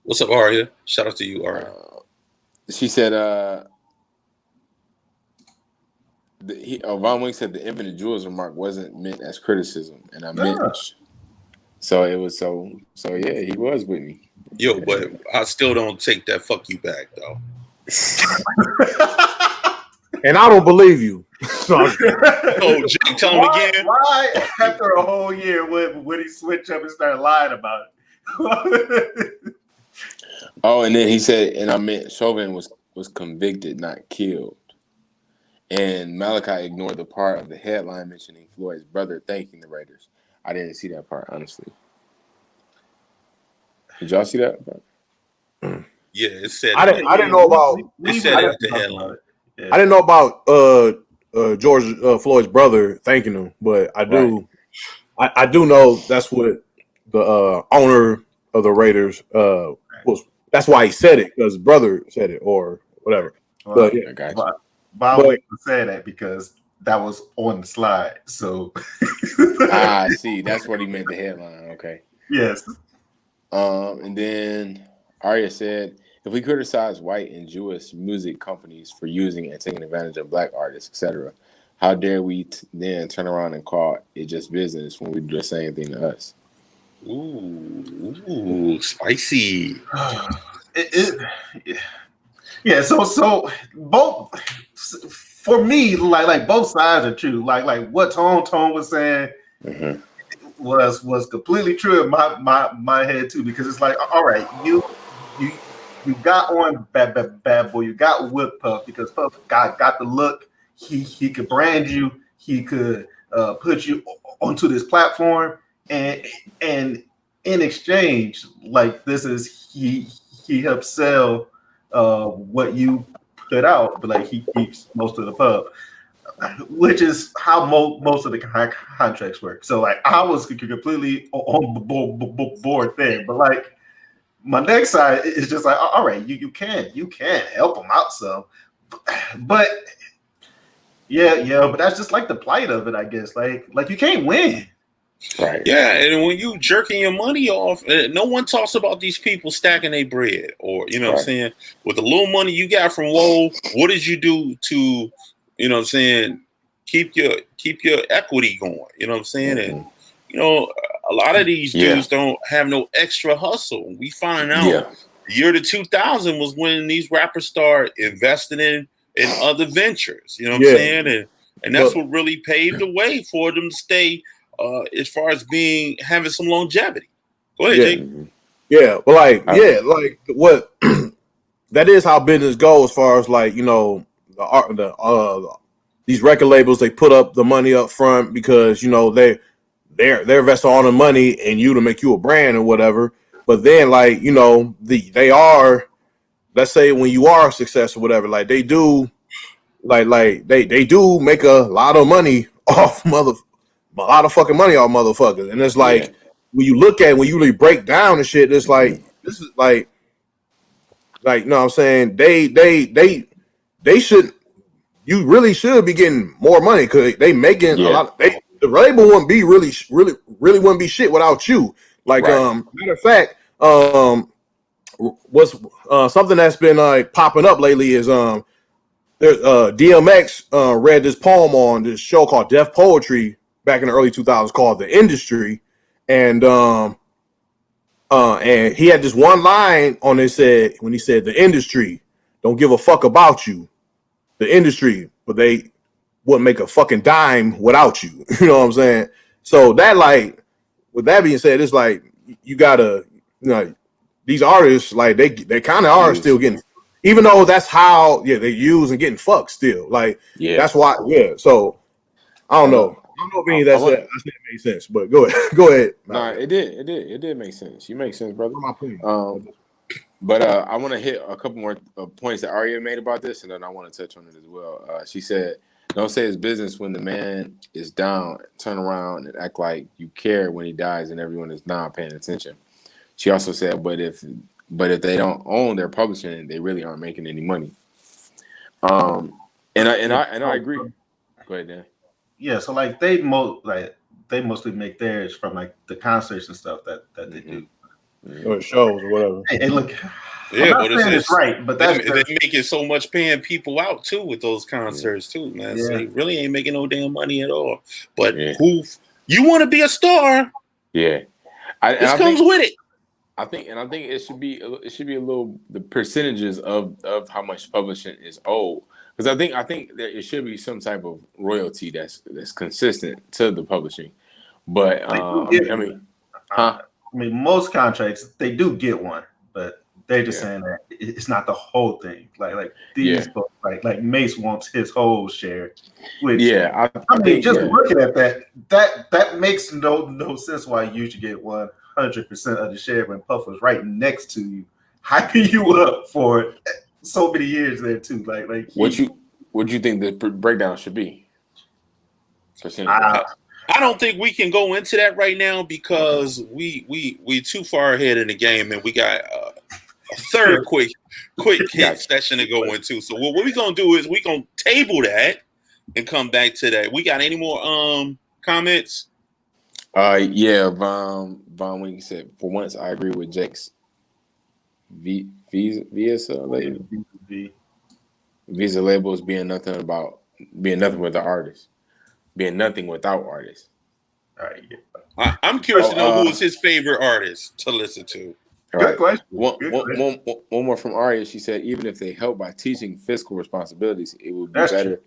What's up, Arya? Shout out to you, Arya. She said, Von Wink said the Infinite Jewels remark wasn't meant as criticism, and I meant so it was so yeah, he was with me. Yo, but I still don't take that fuck you back though. And I don't believe you. Oh, Jake, tell him again. Why after a whole year would he switch up and start lying about it? Oh, and then he said, and I meant Chauvin was convicted, not killed. And Malachi ignored the part of the headline mentioning Floyd's brother thanking the Raiders. I didn't see that part, honestly. Did y'all see that? Yeah, it said. I didn't know about. It said it at the headline. I didn't know about George Floyd's brother thanking him, but I do. Right. I do know that's what the owner of the Raiders was. That's why he said it, because his brother said it or whatever. Well, but yeah, I got you. Bob said that because that was on the slide. So see, that's what he meant the headline. Okay. Yes. And then Arya said, if we criticize white and Jewish music companies for using and taking advantage of black artists, etc., how dare we then turn around and call it just business when we do the same thing to us? Ooh, spicy. Yeah. So both for me, like both sides are true. Like what Tone was saying was completely true in my head too, because it's like, all right, you got on bad boy, you got with Puff because Puff got the look. He could brand you. He could put you onto this platform. and in exchange, like this is he helps sell what you put out, but like he keeps most of the pub, which is how most of the contracts work. So like I was completely on board there, but like my next side is just like, all right, you can help them out some, but yeah, but that's just like the plight of it, I guess. Like you can't win. Right. Yeah, and when you jerking your money off, no one talks about these people stacking their bread, or you know what I'm saying. With the little money you got from Woe, what did you do to, you know what I'm saying, keep your equity going? You know what I'm saying, and you know a lot of these dudes don't have no extra hustle. We find out the year to 2000 was when these rappers start investing in other ventures. You know what I'm saying, and that's what really paved the way for them to stay. As far as having some longevity. Go ahead, Jake. Yeah, well, like what that is how business goes. As far as like, you know, these record labels, they put up the money up front because, you know, they're investing all the money in you to make you a brand or whatever. But then, like, you know, they are, let's say when you are a success or whatever, like they do, like they do make a lot of money off a lot of fucking money off motherfuckers. And it's like when you really break down the shit, it's like this is like you know what I'm saying, they should, you really should be getting more money because they making a lot. The label wouldn't be really wouldn't be shit without you. Like matter of fact, what's something that's been like popping up lately is DMX read this poem on this show called Def Poetry back in the early 2000s called The Industry, and he had this one line on it when he said the industry don't give a fuck about you, the industry, but they wouldn't make a fucking dime without you. You know what I'm saying? So that, like, with that being said, it's like you gotta, you know, these artists, like they kind of are still getting, even though that's how they use and getting fucked still. Like that's why so I don't know. I don't know if any of that made sense, but go ahead. Nah, it did make sense. You make sense, brother. But I want to hit a couple more points that Arya made about this, and then I want to touch on it as well. She said, "Don't say it's business when the man is down. Turn around and act like you care when he dies, and everyone is not paying attention." She also said, "But if they don't own their publishing, they really aren't making any money." And I agree. Go ahead, Dan. Yeah, so like they mostly make theirs from like the concerts and stuff that they do, or shows or whatever. Hey, look, but it's right, but they're making so much paying people out too with those concerts too, man. So they really ain't making no damn money at all. But who you want to be a star? Yeah, this comes with it. I think it should be a little the percentages of how much publishing is owed. Because I think that it should be some type of royalty that's consistent to the publishing, but I mean, most contracts they do get one, but they're just saying that it's not the whole thing. Like these folks, like Mace wants his whole share. Which, I mean, just looking at that makes no sense why you should get 100% of the share when Puff was right next to you, hyping you up for so many years there too. Like what you think the breakdown should be? I don't think we can go into that right now because we too far ahead in the game, and we got a third quick hit session to go into. So what we're gonna do is we're gonna table that and come back to that. We got any more comments? Von Wing said, "For once, I agree with Jake's Visa labels being nothing without artists. Being nothing without artists." All right. I'm curious to know who is his favorite artist to listen to. Good question. One more from Arya. She said, "Even if they help by teaching fiscal responsibilities, it would be better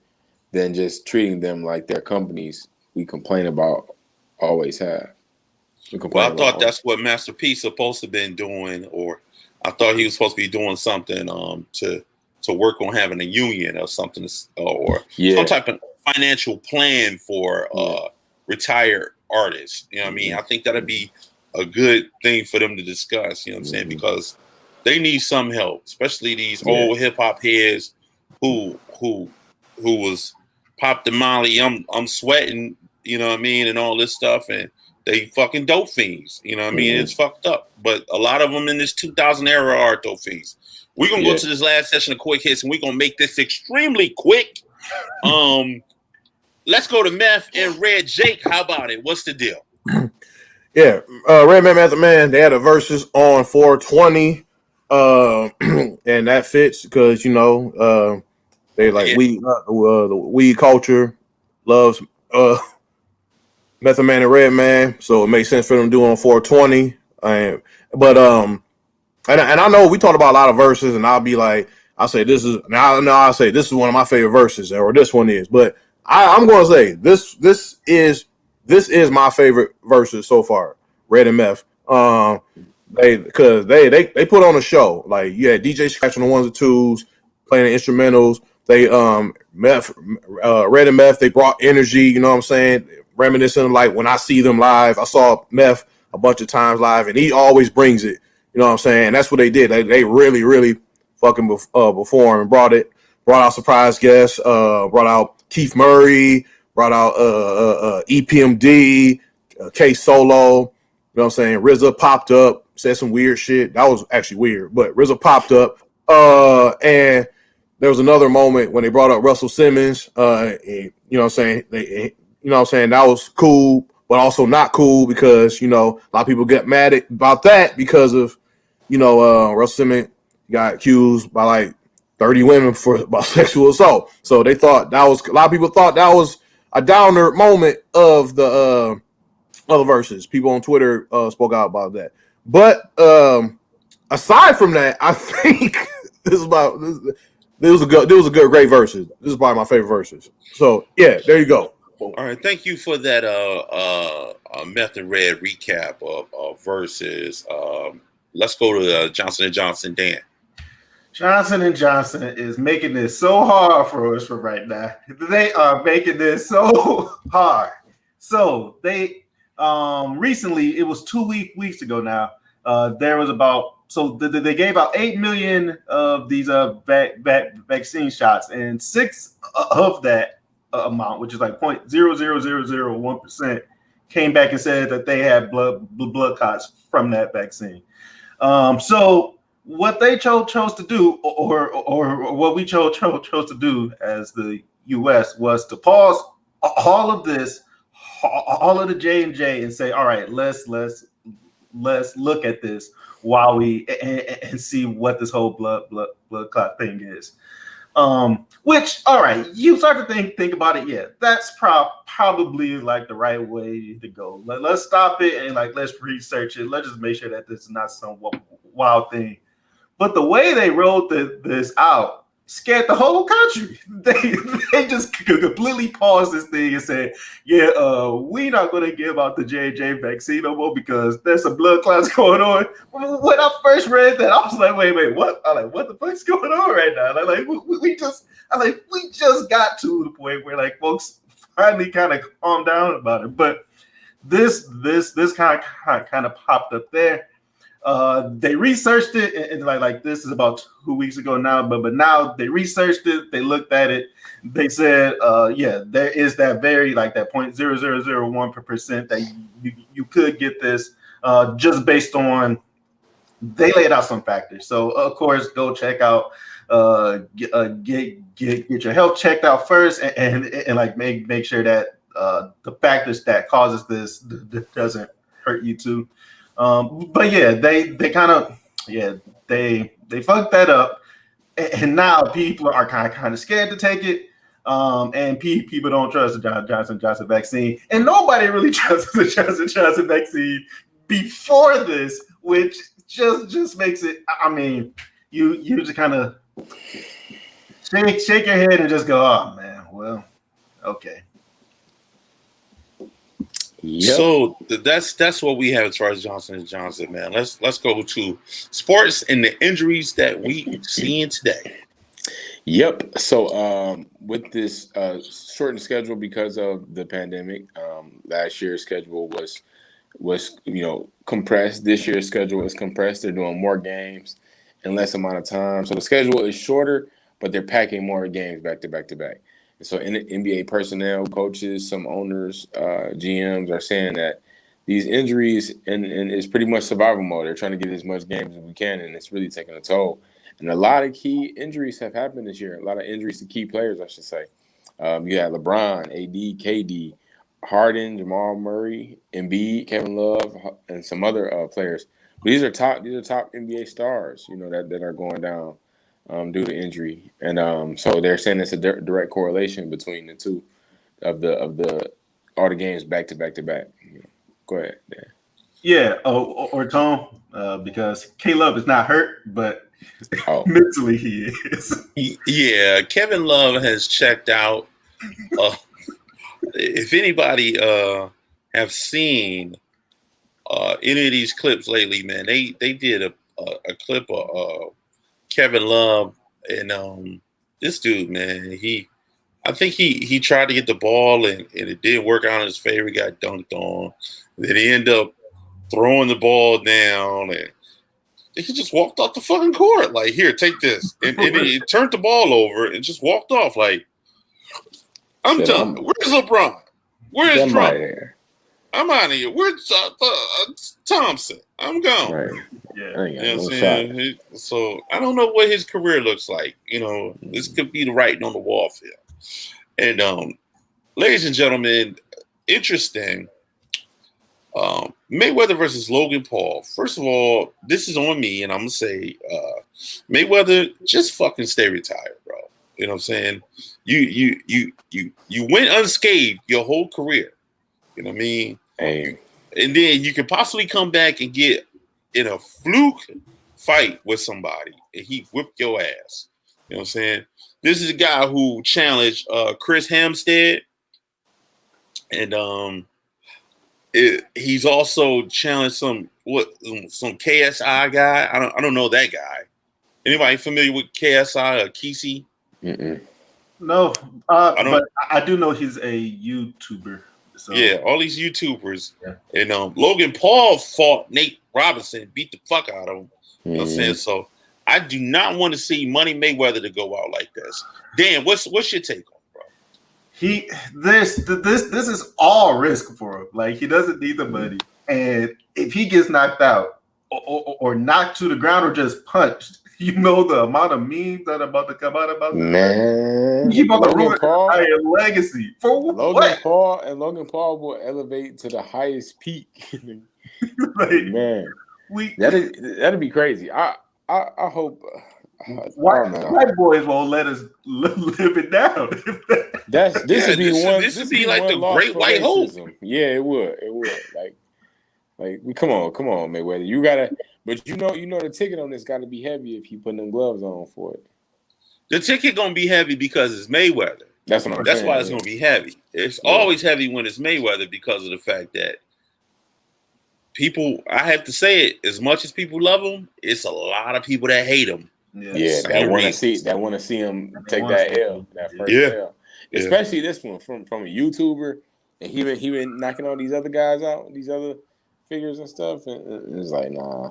than just treating them like their companies we complain about always have." Well, I thought that's what Master P supposed to been doing, or I thought he was supposed to be doing something to work on having a union or something, or some type of financial plan for retired artists. You know what I mean? I think that'd be a good thing for them to discuss. You know what I'm saying? Because they need some help, especially these old hip hop heads who was pop the Molly. I'm sweating. You know what I mean? And all this stuff, and they fucking dope fiends. You know what I mean? It's fucked up. But a lot of them in this 2000 era are dope fiends. We're gonna go to this last session of quick hits, and we're gonna make this extremely quick. Let's go to Meth and Red Jake. How about it? What's the deal? Yeah, Red Man, Method Man. They had a versus on 420, and that fits because they like the weed culture loves Method Man and Red Man, so it makes sense for them to do it on 420. But I know we talked about a lot of verses, and I'll be like, I'll say this is one of my favorite verses, or this one is. But I'm going to say this is my favorite verses so far. Red and Meth, they put on a show. Like you had DJ Scratch on the ones and twos, playing the instrumentals. They Red and Meth, they brought energy. You know what I'm saying? Reminiscent of like when I see them live. I saw Meth a bunch of times live, and he always brings it. You know what I'm saying? And that's what they did. They really, really fucking performed and brought out surprise guests, brought out Keith Murray, brought out EPMD, K Solo. You know what I'm saying? RZA popped up, said some weird shit. That was actually weird, but RZA popped up. And there was another moment when they brought up Russell Simmons. You know what I'm saying? That was cool, but also not cool because, a lot of people get mad about that because of, Russell Simmons got accused by like 30 women about sexual assault. So they thought a lot of people thought that was a downer moment of the other verses. People on Twitter spoke out about that. But aside from that, I think this was a great verses. This is probably my favorite verses. So yeah, there you go. All right, thank you for that Meth and Red recap of verses. Let's go to Johnson & Johnson, Dan. Johnson & Johnson is making this so hard for us right now. They are making this so hard. So they recently, it was 2 weeks ago now, there was they gave out 8 million of these vaccine shots, and 6 of that amount, which is like 0.00001%, came back and said that they had blood clots from that vaccine. So what they chose to do, or what we chose to do as the U.S. was to pause all of this, all of the J&J, and say, all right, let's look at this while we and see what this whole blood clot thing is. Which, all right, you start to think about it. Yeah, that's probably like the right way to go. Let's stop it and let's research it. Let's just make sure that this is not some wild thing. But the way they rolled this out scared the whole country. They just completely paused this thing and said, "Yeah, we're not going to give out the J&J vaccine no more because there's some blood clots going on." When I first read that, I was like, "Wait, what?" I'm like, "What the fuck's going on right now?" We just got to the point where folks finally kind of calmed down about it. But this kind of popped up there. They researched it, and like this is about 2 weeks ago now, but now they researched it, they looked at it, they said, there is that very that 0.0001% that you could get this just based on, they laid out some factors. So of course, go check out, get your health checked out first, and make sure that the factors that causes this doesn't hurt you too. But yeah, they kind of they fucked that up, and now people are kind of scared to take it. And people don't trust the Johnson vaccine, and nobody really trusts the Johnson vaccine before this, which just makes it. I mean, you just kind of shake your head and just go, "Oh man, well, okay." Yep. So that's what we have as far as Johnson & Johnson, man. Let's go to sports and the injuries that we seeing today. Yep. So with this shortened schedule because of the pandemic, last year's schedule was compressed. This year's schedule is compressed. They're doing more games in less amount of time. So the schedule is shorter, but they're packing more games back to back to back. And so NBA personnel, coaches, some owners, GMs are saying that these injuries and it's pretty much survival mode. They're trying to get as much games as we can, and it's really taking a toll. And a lot of key injuries have happened this year. A lot of injuries to key players, I should say. You had LeBron, AD, KD, Harden, Jamal Murray, Embiid, Kevin Love, and some other players. But these are top NBA stars, that are going down due to injury. And so they're saying it's a direct correlation between the two of the all the games back to back to back. Go ahead, Dan. Yeah, or Tom, because K Love is not hurt, but mentally he is. Yeah, Kevin Love has checked out. If anybody have seen any of these clips lately, man, they did a clip of Kevin Love and this dude, man. I think he tried to get the ball and it didn't work out in his favor. He got dunked on. Then he ended up throwing the ball down and he just walked off the fucking court. Like, here, take this. And he turned the ball over and just walked off like, I'm done. Where's LeBron? Where's Drummond? I'm out of here. Where's Thompson? I'm gone. Right. Yeah. You know what I'm saying? So I don't know what his career looks like. This could be the writing on the wall for him. And ladies and gentlemen, interesting. Mayweather versus Logan Paul. First of all, this is on me, and I'm gonna say Mayweather, just fucking stay retired, bro. You know what I'm saying? You went unscathed your whole career. You know what I mean? Hey. And then you could possibly come back and get in a fluke fight with somebody, and he whipped your ass. You know what I'm saying? This is a guy who challenged Chris Hampstead, and he's also challenged some KSI guy. I don't know that guy. Anybody familiar with KSI or Kesey? No, but I do know he's a YouTuber. So. Yeah, all these YouTubers. Yeah. And Logan Paul fought Nate Robinson, beat the fuck out of him. You know what I'm saying? So I do not want to see Money Mayweather to go out like this. Dan, what's your take on it, bro? This is all risk for him. Like, he doesn't need the money. And if he gets knocked out or knocked to the ground or just punched, the amount of memes that are about to come out about this. Man, He about to ruin his entire legacy. For what? Logan Paul will elevate to the highest peak. Like, man, that'd be crazy. I hope white boys won't let us live it down. This would be like the great white hope. Yeah, it would. Like, come on, Mayweather. You gotta, but the ticket on this got to be heavy if you put them gloves on for it. The ticket gonna be heavy because it's Mayweather. That's what I'm saying. That's why it's gonna be heavy. It's always heavy when it's Mayweather because of the fact that people. I have to say it. As much as people love him, it's a lot of people that hate him. Yeah, that want to see him take that L, that first L. Especially this one from a YouTuber, and he been knocking all these other guys out, these other figures and stuff, and it's like, nah.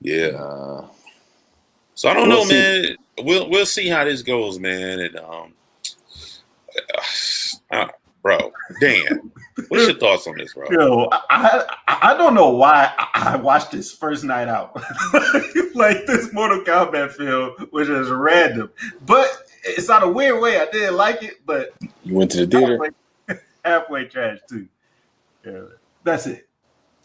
Yeah. Nah. So I don't know, man. We'll see how this goes, man. And bro, Dan, what's your thoughts on this, bro? Yo, I don't know why I watched this first night out. Like, this Mortal Kombat film was just random, but it's not a weird way. I didn't like it, but you went to the theater. Halfway trash too. Yeah, that's it.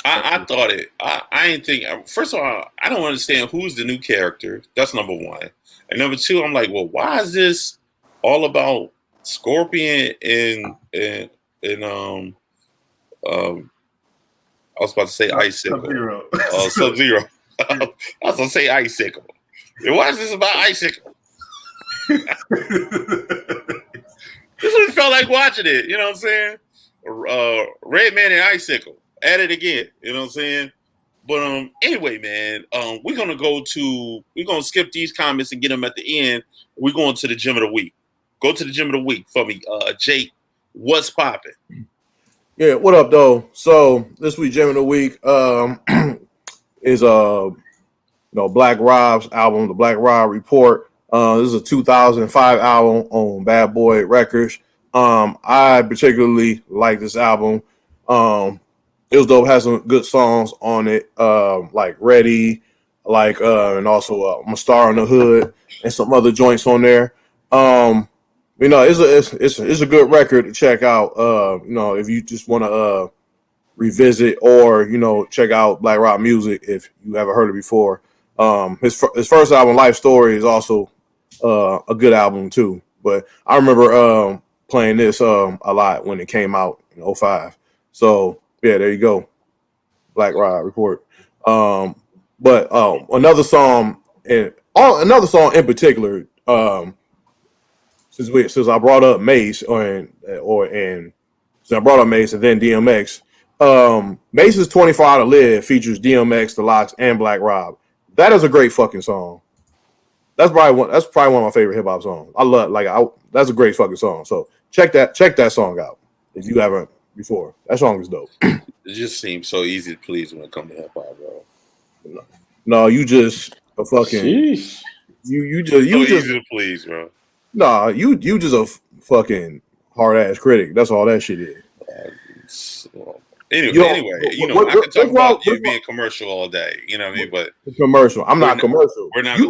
I thought it. I didn't think. First of all, I don't understand who's the new character. That's number one. And number two, I'm like, well, why is this all about Scorpion and I was about to say Icicle. Sub-Zero. I was going to say Icicle. And why is this about Icicle? This one felt like watching it. You know what I'm saying? Redman and Icicle. At it again. You know what I'm saying? But anyway, man, we're gonna skip these comments and get them at the end. We're going to the gym of the week. Go to the gym of the week for me, Jake. What's popping? Yeah, what up, though? So this week, Gym of the Week is Black Rob's album, the Black Rob Report. This is a 2005 album on Bad Boy Records. I particularly like this album. It was dope. Has some good songs on it, like Ready, and also I'm a Star in the Hood, and some other joints on there. It's a good record to check out. If you just want to revisit or check out Black Rock music if you haven't heard it before. His first album, Life Story, is also a good album too. But I remember playing this a lot when it came out in '05. So yeah, there you go, Black Rock Report. But another song in particular. Since I brought up Mace since I brought up Mace and then DMX, Mace's 24 Hour to Live features DMX, The Lox, and Black Rob. That is a great fucking song. That's probably one of my favorite hip hop songs. That's a great fucking song. So check that song out if you haven't before. That song is dope. It just seems so easy to please when it comes to hip hop, bro. No, you just a fucking Sheesh. you just easy to please, bro. Nah, you just a fucking hard ass critic. That's all that shit is. Anyway, I could talk about you being commercial all day. You know what I mean? But commercial. I'm not commercial. We're not. You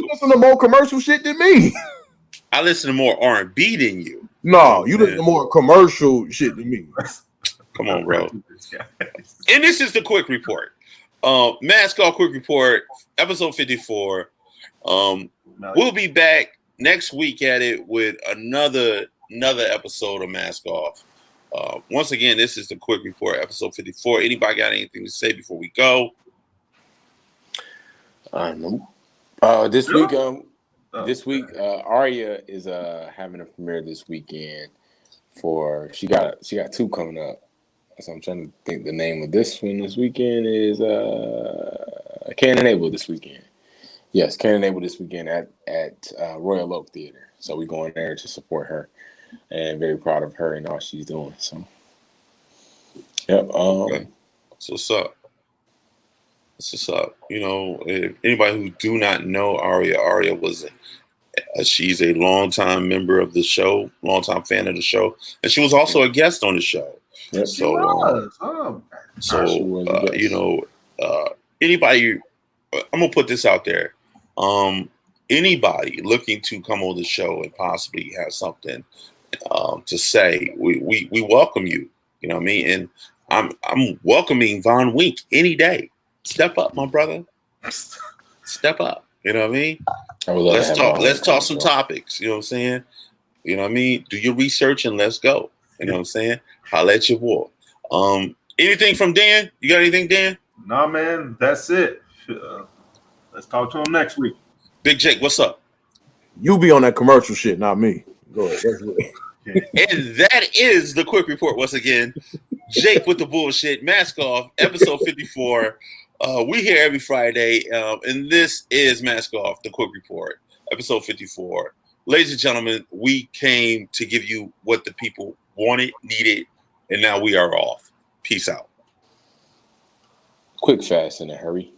listen to more commercial shit than me. I listen to more R&B than you. No, you listen to more commercial shit than me. Come on, bro. And this is the quick report. Mask Off Quick Report, episode 54. We'll be back next week at it with another episode of Mask Off. Once again, this is the quick report, episode 54. Anybody got anything to say before we go? No. This week, Arya is having a premiere this weekend. She got two coming up. So I'm trying to think the name of this one this weekend is Can't Enable this weekend. Yes, Can't Enable this weekend at Royal Oak Theater. So we're going there to support her, and very proud of her and all she's doing. So, yep. Okay. So what's up? If anybody who do not know Arya was she's a longtime member of the show, longtime fan of the show, and she was also a guest on the show. Yep. Anybody, I'm gonna put this out there. Anybody looking to come on the show and possibly have something to say, we welcome you. You know what I mean? And I'm welcoming Von Wink any day. Step up, my brother. Step up. You know what I mean? Let's talk some topics. You know what I'm saying? You know what I mean? Do your research and let's go. You know what I'm saying? Holla at your boy. Anything from Dan? You got anything, Dan? Nah, man, that's it. Let's talk to him next week. Big Jake, what's up? You be on that commercial shit, not me. Go ahead. And that is the quick report once again. Jake with the bullshit. Mask Off, episode 54. We here every Friday, and this is Mask Off, the quick report, episode 54. Ladies and gentlemen, we came to give you what the people wanted, needed, and now we are off. Peace out. Quick, fast, in a hurry.